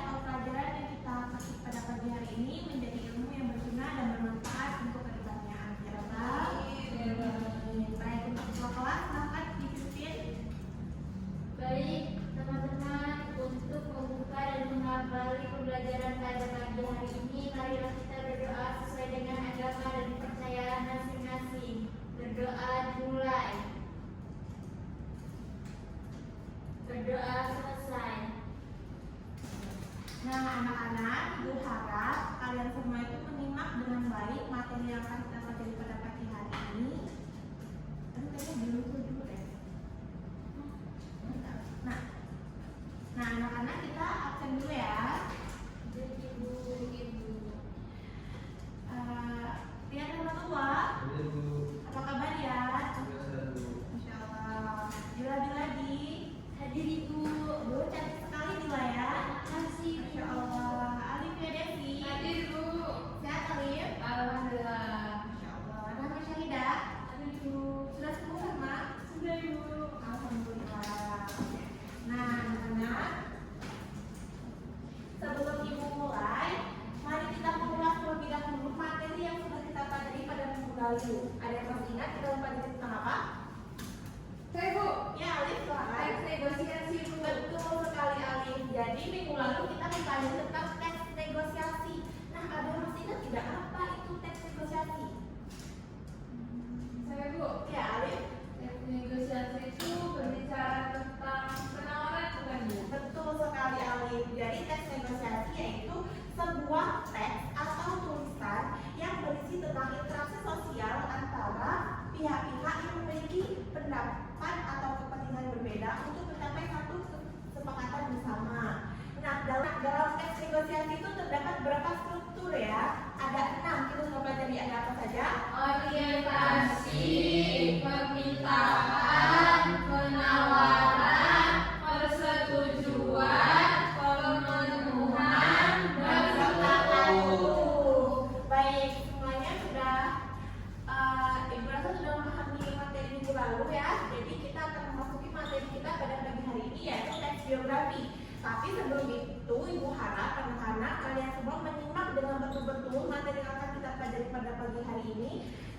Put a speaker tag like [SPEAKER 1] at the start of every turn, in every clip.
[SPEAKER 1] atau pelajaran yang kita petik pada pagi hari ini menjadi ilmu yang berguna dan bermanfaat untuk kedepannya. Ya Rabbal. Baik, untuk ketua kelas silakan dipimpin.
[SPEAKER 2] Baik, teman-teman, untuk membuka dan mengawali pembelajaran pada pagi hari ini, marilah kita berdoa sesuai dengan agama dan kepercayaan masing-masing. Berdoa dimulai. Berdoa selesai.
[SPEAKER 1] Nah, anak-anak, Ibu harap kalian semua itu menyimak dengan baik materi yang akan kita pelajari pada pagi hari ini. Aduh, kayaknya belum dulu deh. Nah, anak-anak kita absen dulu ya.
[SPEAKER 2] Ibu.
[SPEAKER 1] Lihat sama tua. Apa kabar ya? Masya Allah. Lagi.
[SPEAKER 2] Hadir Ibu.
[SPEAKER 1] Cantik sekali Dila ya.
[SPEAKER 2] Makasih
[SPEAKER 1] Masya Allah. Alif ya Devi.
[SPEAKER 2] Hadir Ibu.
[SPEAKER 1] Sehat Alif?
[SPEAKER 2] Alhamdulillah.
[SPEAKER 1] Masya Allah. Rahma Syahidah.
[SPEAKER 2] Hadir Ibu.
[SPEAKER 1] Sudah sembuh Rahma?
[SPEAKER 2] Sudah Ibu.
[SPEAKER 1] Alhamdulillah. Nah, anak-anak, sebelum Ibu mulai, mari kita mengulas terlebih dahulu materi yang sudah kita pelajari pada minggu lalu. Ada yang masih ingat kita pelajari tentang apa?
[SPEAKER 2] Saya Ibu.
[SPEAKER 1] Ya, Alif, silakan.
[SPEAKER 2] Negosiasi Ibu.
[SPEAKER 1] Betul sekali Alif. Jadi minggu lalu kita mempelajari tentang teks negosiasi. Nah, ada yang masih ingat tidak apa itu teks negosiasi?
[SPEAKER 2] Saya Ibu.
[SPEAKER 1] Ya, Alif.
[SPEAKER 2] Negosiasi itu berbicara tentang penawaran bukan Bu?
[SPEAKER 1] Betul sekali Alif. Jadi teks negosiasi yaitu sebuah teks atau tulisan yang berisi tentang interaksi sosial antara pihak-pihak yang memiliki pendapat atau kepentingan berbeda untuk mencapai satu kesepakatan bersama. Nah, dalam teks negosiasi itu terdapat berapa struktur ya? Ada 6. Kita sudah pelajari ada apa saja?
[SPEAKER 2] Orientasi, permintaan, penawaran, persetujuan, pemenuhan, dan
[SPEAKER 1] Baik, semuanya sudah Ibu rasa sudah memahami materi minggu lalu ya. Jadi kita akan memasuki materi kita pada pagi hari ini yaitu teks biografi. Tapi sebelum itu Ibu harap anak-anak kalian semua menyimak dengan betul-betul materi yang akan kita pelajari pada pagi hari ini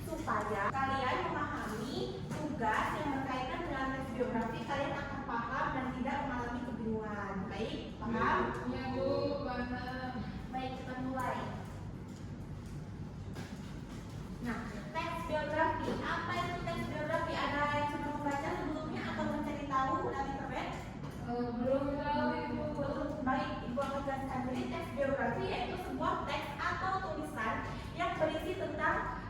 [SPEAKER 1] supaya kalian memahami tugas yang berkaitan dengan teks biografi, kalian akan paham dan tidak mengalami kebingungan. Baik, paham?
[SPEAKER 2] Ya Bu, paham.
[SPEAKER 1] Baik, kita mulai. Nah, teks biografi. Apa itu teks biografi? Ada yang sudah membaca sebelumnya atau mencari tahu dari internet?
[SPEAKER 2] Belum tahu Ibu.
[SPEAKER 1] Baik, Ibu akan jelaskan. Jadi teks biografi yaitu sebuah teks atau tulisan yang berisi tentang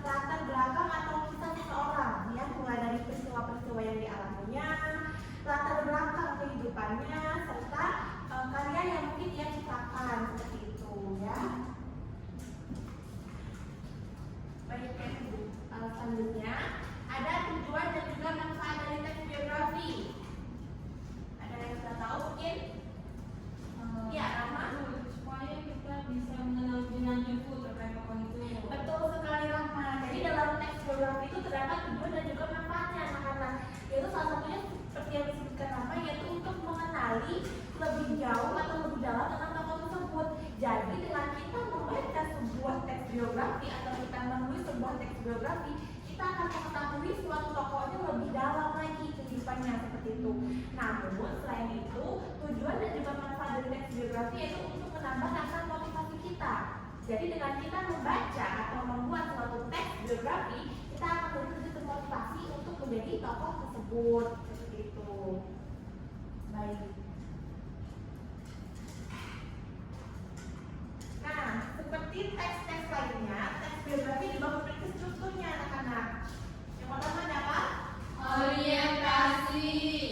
[SPEAKER 1] latar belakang atau kisah seseorang, ya, mulai dari peristiwa-peristiwa yang dialaminya, latar belakang kehidupannya, serta karya yang mungkin dia ciptakan seperti itu, ya. Baik, selanjutnya ada tujuan dan juga manfaat dari teks biografi. Ada yang sudah tahu mungkin? Ya, Rahma.
[SPEAKER 2] Supaya kita bisa mengenal lebih lanjut Bu terkait tokoh itu.
[SPEAKER 1] Betul sekali Rahma. Jadi dalam teks biografi itu terdapat tujuan dan juga manfaatnya anak-anak. Yaitu salah satunya seperti yang disebutkan Rahma, yaitu untuk mengenali lebih jauh atau lebih dalam tentang tokoh tersebut. Jadi dengan kita membaca sebuah teks biografi atau kita menulis sebuah teks biografi, kita akan mengetahui suatu tokohnya lebih dalam lagi kehidupannya seperti itu. Namun selain itu, tujuan dan juga manfaat dari teks biografi yaitu untuk menambah rasa motivasi kita. Jadi dengan kita membaca atau membuat suatu teks biografi, kita akan lebih termotivasi untuk menjadi tokoh tersebut seperti itu. Baik. Nah, seperti teks-teks lainnya, teks biografi juga memiliki strukturnya anak-anak. Yang pertama ada apa?
[SPEAKER 2] Orientasi.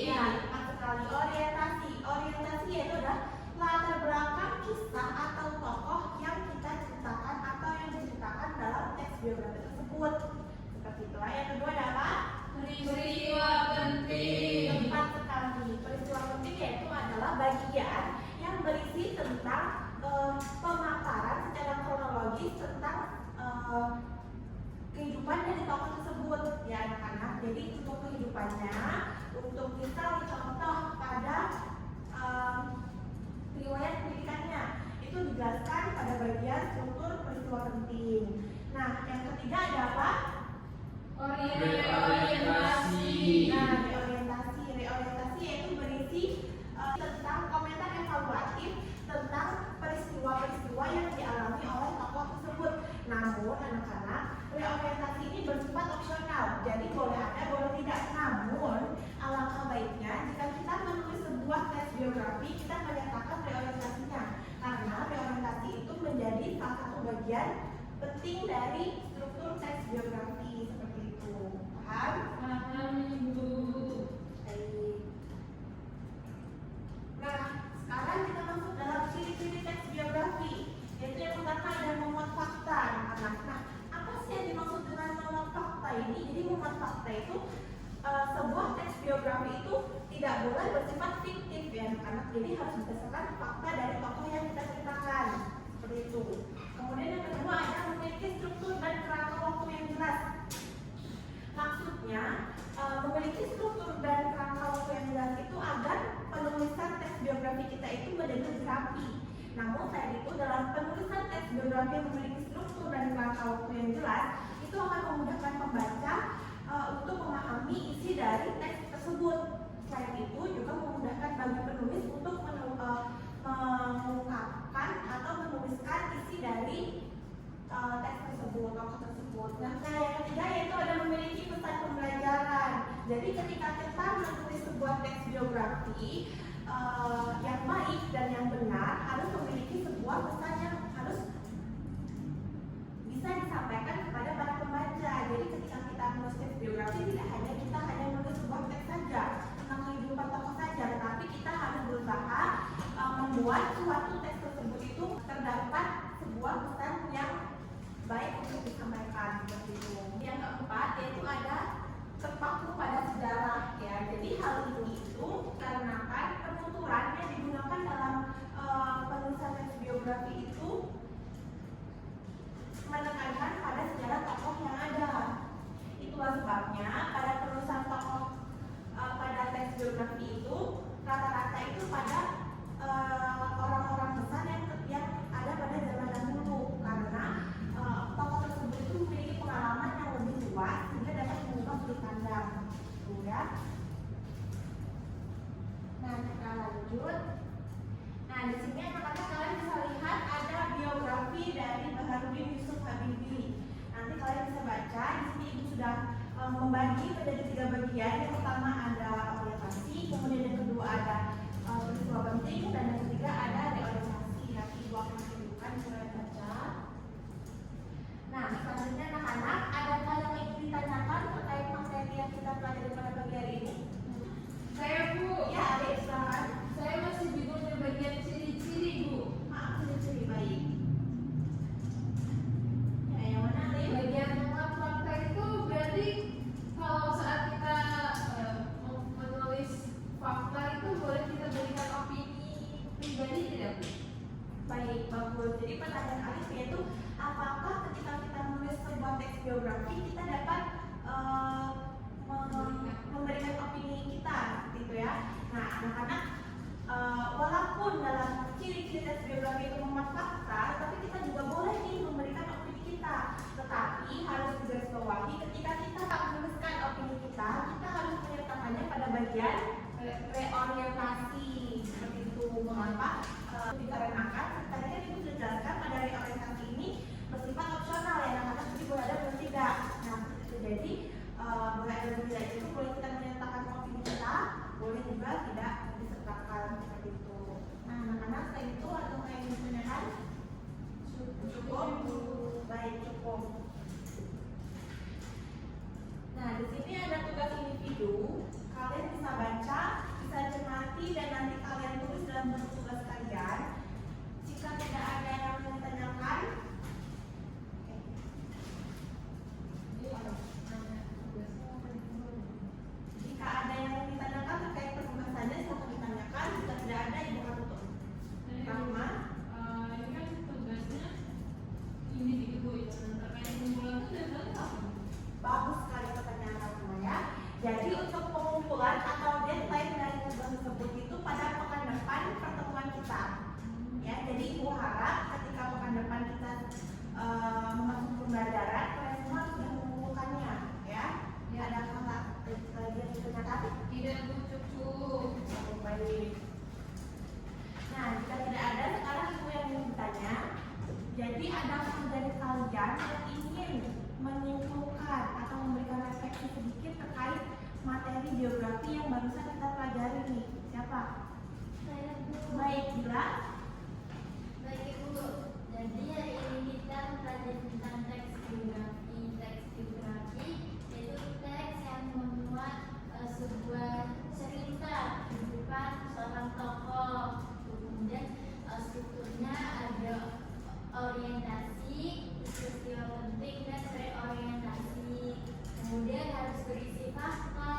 [SPEAKER 1] Ya, tepat sekali. Orientasi. Orientasi yaitu adalah latar belakang kisah atau tokoh yang kita ceritakan atau yang diceritakan dalam teks biografi tersebut. Seperti itu. Yang kedua ada apa?
[SPEAKER 2] Peristiwa penting.
[SPEAKER 1] Tepat sekali. Peristiwa penting yaitu adalah bagian yang berisi tentang pemaparan secara kronologis tentang kehidupan dari tokoh tersebut, ya anak-anak. masing-masing. Nah, yang ketiga ada apa?
[SPEAKER 2] Orientasi.
[SPEAKER 1] Nah, reorientasi yaitu berisi tentang komentar evaluatif tentang peristiwa-peristiwa yang dialami oleh tokoh tersebut. Namun, anak-anak, reorientasi ini bersifat opsional, jadi boleh ada, boleh tidak. Namun, alangkah baiknya jika kita menulis sebuah tes biografi, kita menyatakan reorientasinya, karena reorientasi itu menjadi salah satu bagian penting dari struktur tes biografi seperti itu. Paham?
[SPEAKER 2] Paham, Ibu.
[SPEAKER 1] Baik. Nah, sekarang kita masuk dalam ciri-ciri teks biografi, yaitu yang pertama ada memuat fakta. Nah, apa sih yang dimaksud dengan memuat fakta ini? Jadi memuat fakta itu sebuah teks biografi itu tidak boleh bersifat fiktif ya anak-anak. Jadi harus berdasarkan fakta dari tokoh yang kita ceritakan seperti itu. Kemudian yang kedua ada memiliki struktur dan kerangka waktu yang jelas. Maksudnya memiliki struktur dan kerangka waktu yang jelas itu agar penulisan teks biografi kita itu menjadi rapi. Namun saat itu dalam penulisan teks biografi yang memiliki struktur dan kerangka waktu yang jelas itu akan memudahkan pembaca untuk memahami isi dari teks tersebut. Selain itu juga memudahkan bagi penulis untuk mengungkapkan atau menuliskan isi dari teks tersebut, tokoh tersebut. Nah, yang ketiga yaitu ada memiliki pesan pembelajaran. Jadi ketika kita menulis sebuah teks biografi yang baik dan yang benar harus memiliki sebuah pesan yang harus bisa disampaikan kepada para pembaca. Jadi ketika kita menulis teks biografi tidak hanya kita hanya menulis sebuah teks saja tentang kehidupan tokoh saja, tetapi kita harus berusaha membuat suatu teks tersebut itu terdapat sebuah pesan yang baik untuk disampaikan seperti itu. Yang keempat yaitu ada terpaku pada sejarah ya. Jadi hal ini itu karena penuturan yang digunakan dalam penulisan teks biografi itu menekankan pada sejarah tokoh yang ada. Itulah sebabnya pada penulisan tokoh pada teks biografi itu rata-rata itu pada orang-orang besar yang ada pada zaman dahulu, karena tokoh tersebut itu memiliki pengalaman yang lebih luas sehingga dapat mengubah sudut pandang. Ya. Nah, kita lanjut. Nah, di sini anak-anak kalian bisa lihat ada biografi dari Baharudin Yusuf Habibie. Nanti kalian bisa baca. Di sini ibu sudah membagi menjadi 3 bagian. Yang pertama ada orientasi, kemudian yang kedua ada peristiwa penting, dan yang ketiga ada reorientasi. Nanti ibu akan tunjukkan kalian baca. Nah, selanjutnya anak-anak, adakah yang ingin ditanyakan terkait materi yang kita pelajari pada pagi hari ini?
[SPEAKER 2] Saya, Bu.
[SPEAKER 1] Ya, adik, silakan.
[SPEAKER 2] Saya masih bingung di bagian ciri-ciri, Bu.
[SPEAKER 1] Maaf, ciri-ciri baik. Ya, yang mana, adik?
[SPEAKER 2] Bagian memuat fakta itu berarti kalau saat kita menulis fakta itu boleh kita berikan opini pribadi tidak, Bu?
[SPEAKER 1] Baik, bagus. Jadi pertanyaan Alif yaitu apakah ketika kita menulis sebuah teks biografi kita dapat memberikan opini kita, gitu ya. Nah, anak-anak, walaupun dalam ciri-ciri teks biografi itu memuat fakta, tapi kita juga boleh nih memberikan opini kita. Tetapi harus digarisbawahi ketika kita menuliskan opini kita harus menyertakannya pada bagian reorientasi seperti itu. Mengapa? Dikarenakan tadi kan ibu sudah jelaskan pada reorientasi ini bersifat opsional ya anak-anak, jadi boleh ada boleh tidak. Nah, itu jadi boleh ada boleh tidak itu boleh kita menyertakan opini kita, boleh juga tidak disertakan seperti itu. Nah, anak-anak selain itu atau yang ditanyakan cukup? Baik, cukup. Nah, di sini ada tugas individu. Kalian bisa baca, bisa cermati, dan nanti kalian tulis dalam bentuk tugas kalian. Jika tidak ada yang ditanyakan, jika ada yang ditanyakan terkait penugasannya,
[SPEAKER 2] Saya Bu.
[SPEAKER 1] Baik, Bila.
[SPEAKER 2] Baik Ibu, jadi hari ini kita mempelajari tentang teks biografi. Teks biografi yaitu teks yang memuat sebuah cerita kehidupan seorang tokoh. Kemudian strukturnya ada orientasi, peristiwa penting dan reorientasi. Kemudian harus berisi fakta.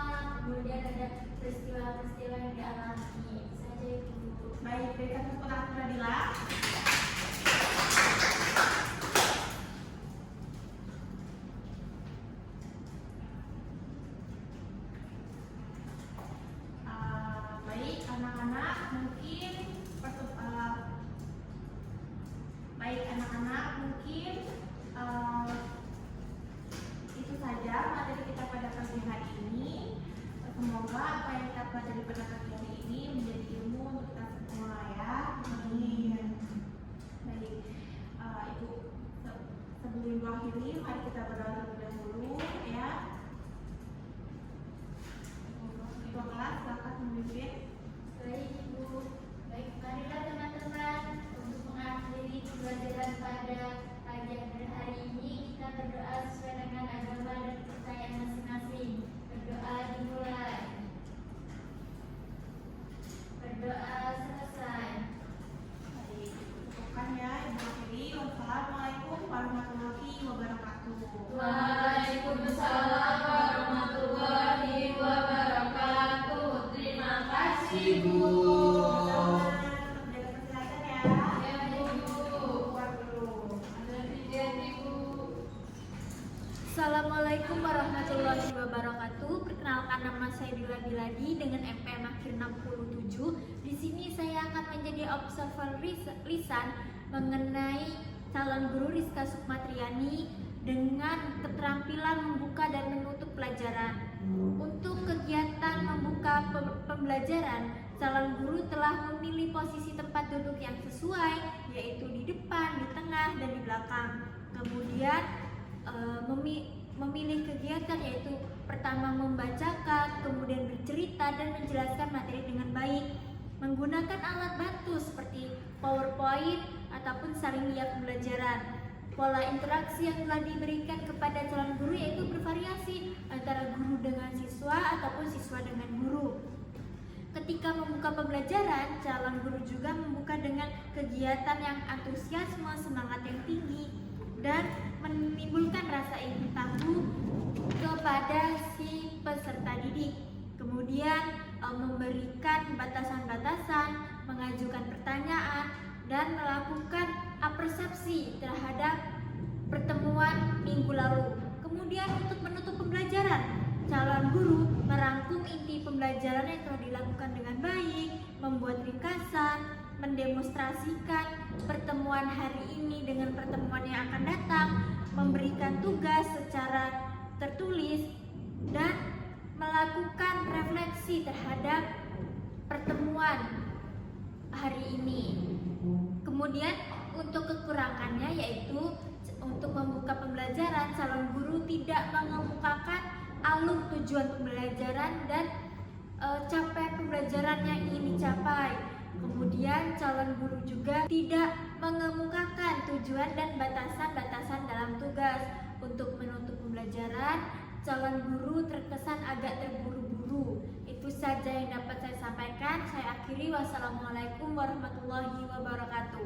[SPEAKER 2] Kemudian ada peristiwa-peristiwa yang dialami. Itu saja Ibu.
[SPEAKER 1] Baik, berikan tepuk tangan kepada Bila. Baik, anak-anak mungkin itu saja materi kita pada pagi hari ini. Semoga apa yang kita pelajari pada pagi hari ini menjadi ilmu untuk kita semua ya. Amin. Baik, Ibu, sebelum mengakhiri, mari kita berdoa terlebih dahulu ya. Ketua kelas silakan memimpin.
[SPEAKER 2] Baik Ibu, baik marilah teman-teman untuk mengakhiri pembelajaran pada pagi hari ini kita berdoa sesuai dengan agama dan kepercayaan masing-masing. Berdoa dimulai. Berdoa selesai.
[SPEAKER 1] Baik, cukupkan ya Ibu akhiri. Wassalamualaikum warahmatullahi wabarakatuh.
[SPEAKER 2] Waalaikumsalam warahmatullahi wabarakatuh. Terima kasih Bu.
[SPEAKER 1] Tetap jaga kesehatan ya.
[SPEAKER 2] Ya Bu.
[SPEAKER 1] Keluar dulu.
[SPEAKER 2] Hati-hati Bu.
[SPEAKER 3] Assalamualaikum warahmatullahi wabarakatuh. Perkenalkan, nama saya Dila Diladi dengan MPM akhir 67. Di sini saya akan menjadi observer lisan mengenai calon guru Rizka Sukmatriani dengan keterampilan membuka dan menutup pelajaran. Untuk kegiatan membuka pembelajaran, calon guru telah memilih posisi tempat duduk yang sesuai, yaitu di depan, di tengah, dan di belakang. Kemudian memilih kegiatan yaitu pertama membacakan, kemudian bercerita dan menjelaskan materi dengan baik, menggunakan alat bantu seperti PowerPoint ataupun saling lihat pembelajaran. Pola interaksi yang telah diberikan kepada calon guru yaitu bervariasi antara guru dengan siswa ataupun siswa dengan guru. Ketika membuka pembelajaran, calon guru juga membuka dengan kegiatan yang antusiasme, semangat yang tinggi, dan menimbulkan rasa ingin tahu kepada si peserta didik. Kemudian memberikan batasan-batasan, mengajukan pertanyaan, dan melakukan persepsi terhadap pertemuan minggu lalu. Kemudian untuk menutup pembelajaran, calon guru merangkum inti pembelajaran yang telah dilakukan dengan baik, membuat ringkasan, mendemonstrasikan pertemuan hari ini dengan pertemuan yang akan datang, memberikan tugas secara tertulis, dan melakukan refleksi terhadap pertemuan hari ini. Kemudian untuk kekurangannya yaitu untuk membuka pembelajaran, calon guru tidak mengemukakan alur tujuan pembelajaran dan capaian pembelajaran yang ingin dicapai. Kemudian calon guru juga tidak mengemukakan tujuan dan batasan-batasan dalam tugas. Untuk menutup pembelajaran, calon guru terkesan agak terburu-buru. Itu saja yang dapat saya sampaikan. Saya akhiri. Wassalamualaikum warahmatullahi wabarakatuh.